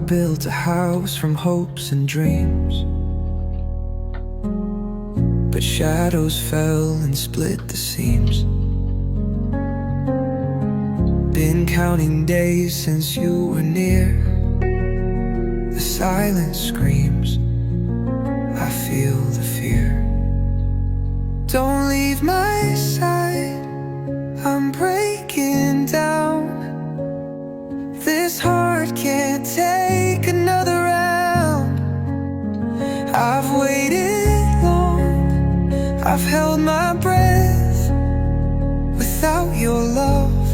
built a house from hopes and dreams, but shadows fell and split the seams. Been counting days since you were near. The silence screams, I feel the fear. Don't leave my side, I'm breaking down. This heart can't take another round. I've waited long, I've held my breath. Without your love,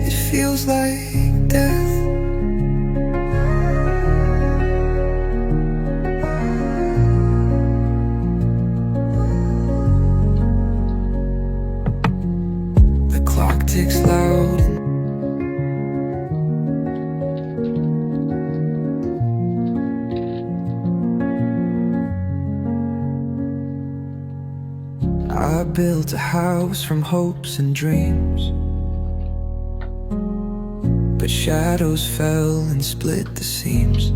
it feels like death. The clock ticks loud. I built a house from hopes and dreams, but shadows fell and split the seams.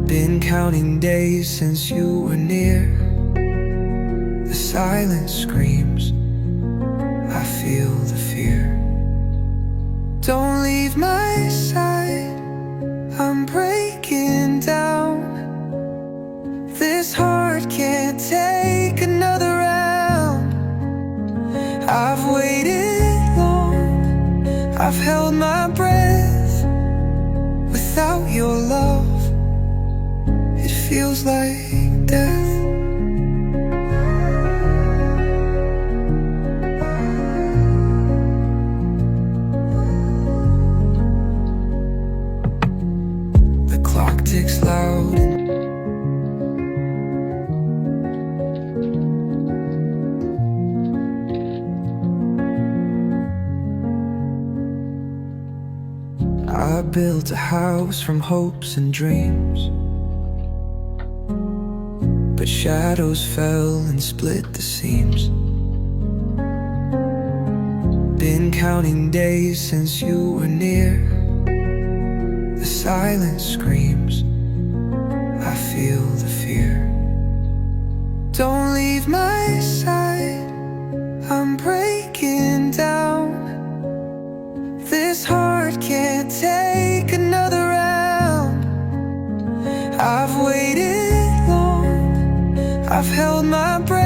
Been counting days since you were near. The silence screams, I feel the fear. Don't leave my side, I'm breaking down. This heart can't take another round. I've waited long, I've held my breath. Without your love, it feels like death. The clock ticks loud. I built a house from hopes and dreams, but shadows fell and split the seams. Been counting days since you were near. The silence screams, I feel the fear. Don't leave my side, I'm breaking down. This heart can't take another round. I've waited long, I've held my breath.